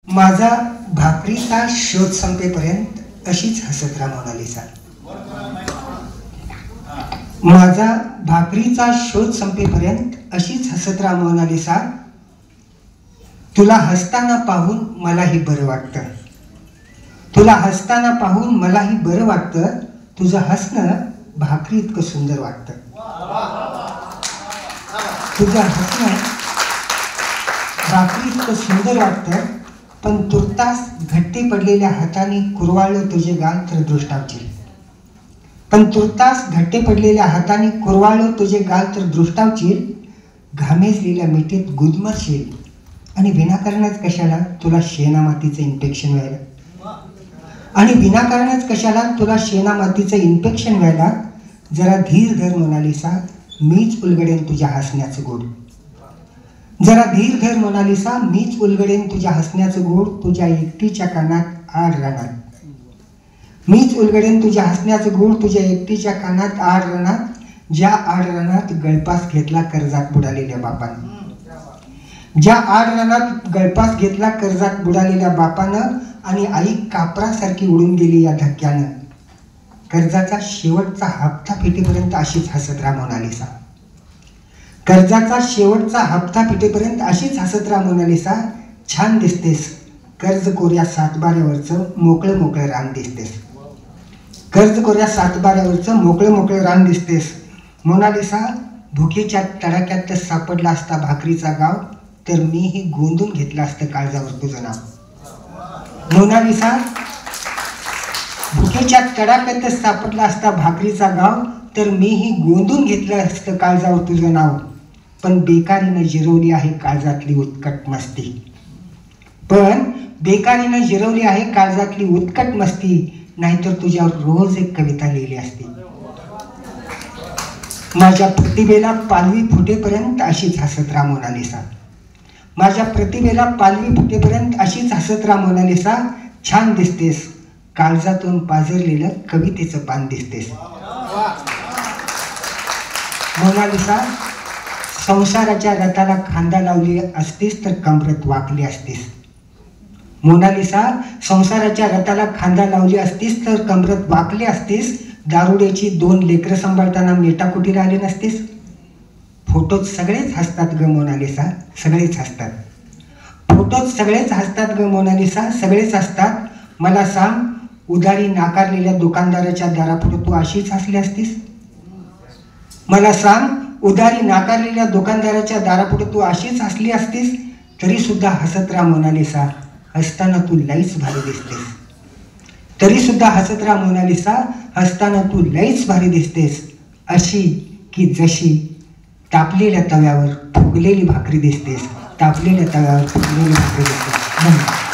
माझा भाकरीचा शोध संपेपर्यंत अशीच हसत राहा मोनालिसा. माझा भाकरीचा शोध संपेपर्यंत अशीच हसत राहा मोनालिसा. तुला हसताना पाहून मलाही बरं वाटतं. तुला हसताना पाहून मलाही बरं वाटतं. तुझं हसणं भाकरी इतकं सुंदर वाटतं. तुझं हसणं भाकरी इतकं सुंदर वाटतं. पण तुर्तास घट्टे पडलेल्या हाताने कुरवाळलं तुझे गाल तर दृष्टावशील. पण तुर्तास घट्टे पडलेल्या हाताने कुरवाळलं तुझे गाल तर दृष्टावशील. घामेजलेल्या मिठीत गुदमरशील. आणि विनाकारणच कशाला तुला शेणामातीचं इन्फेक्शन व्हायला. आणि विनाकारणच कशाला तुला शेणामातीचं इन्फेक्शन व्हायला. जरा धीर धर मोनालिसा, मीच उलगडेन तुझ्या हसण्याचं गोड. जरा धीर धर मोनालिसा, मीच उलगडेन तुझ्या हसण्याचं गोड. तुझ्या एकटीच्या कानात आड राहणार. मीच उलगडेन तुझ्या हसण्याचं गोड. तुझ्या एकटीच्या कानात आड राहणार. ज्या आड रानात गळपास घेतला कर्जात बुडालेल्या बापानं. ज्या आड रानात गळपास घेतला कर्जात बुडालेल्या बापानं. आणि आई कापरासारखी उडून गेली या धक्क्यानं. कर्जाचा शेवटचा हप्ता फिटेपर्यंत अशीच हसत राहा मोनालिसा. कर्जाचा शेवटचा हप्ता फिटेपर्यंत अशीच हसत राहा मोनालिसा. छान दिसतेस कर्ज कोऱ्या सातबाऱ्यावरचं मोकळं मोकळं रान दिसतेस. कर्ज कोऱ्या सातबाऱ्यावरचं मोकळं मोकळं रान दिसतेस मोनालिसा. भुकेच्या तडाक्यात सापडला असता भाकरीचा गाव तर मीही गोंधून घेतलं असतं काळजावर तुझं नाव. मोनालिसा, भुकेच्या तडाक्यात सापडला असता भाकरीचा गाव तर मीही गोंधून घेतलं असतं काळजावर तुझं नाव. पण बेकारीनं जिरवली आहे काळजातली उत्कट मस्ती. पण बेकारीनं जिरवली आहे काळजातली उत्कट मस्ती. नाहीतर तुझ्यावर रोज एक कविता लिहिली असती. माझ्या प्रतिभेला पालवी फुटेपर्यंत अशीच हसत राहा मोनालिसा. माझ्या प्रतिभेला पालवी फुटेपर्यंत अशीच हसत राहा मोनालिसा. छान दिसतेस काळजातून पाझरलेलं कवितेचं पान दिसतेस मोनालिसा. संसाराच्या रथाला खांदा लावली असतीस तर कमरत वाकली असतीस. मोनालिसा, संसाराच्या रथाला खांदा लावली असतीस तर कमरत वाकली असतीस. दारुड्याची 2 लेकरं सांभाळताना मेटाकुटीला आले नसतीस. फोटोत सगळेच हसतात ग मोनालिसा, सगळेच हसतात. फोटोत सगळेच हसतात ग मोनालिसा, सगळेच हसतात. मला सांग, उधारी नाकारलेल्या दुकानदाराच्या दारापुढे तू अशीच हसली असतीस. मला सांग, उधारी नाकारलेल्या दुकानदाराच्या दारापुढे तू अशीच हसली असतीस. तरी सुद्धा हसत राहा मोनालिसा, हसताना तू लईच भारी दिसतेस. तरी सुद्धा हसत राहा मोनालिसा, हसताना तू लईच भारी दिसतेस. अशी की जशी तापलेल्या तव्यावर फुगलेली भाकरी दिसतेस. तापलेल्या तव्यावर फुगलेली भाकरी दिसतेस.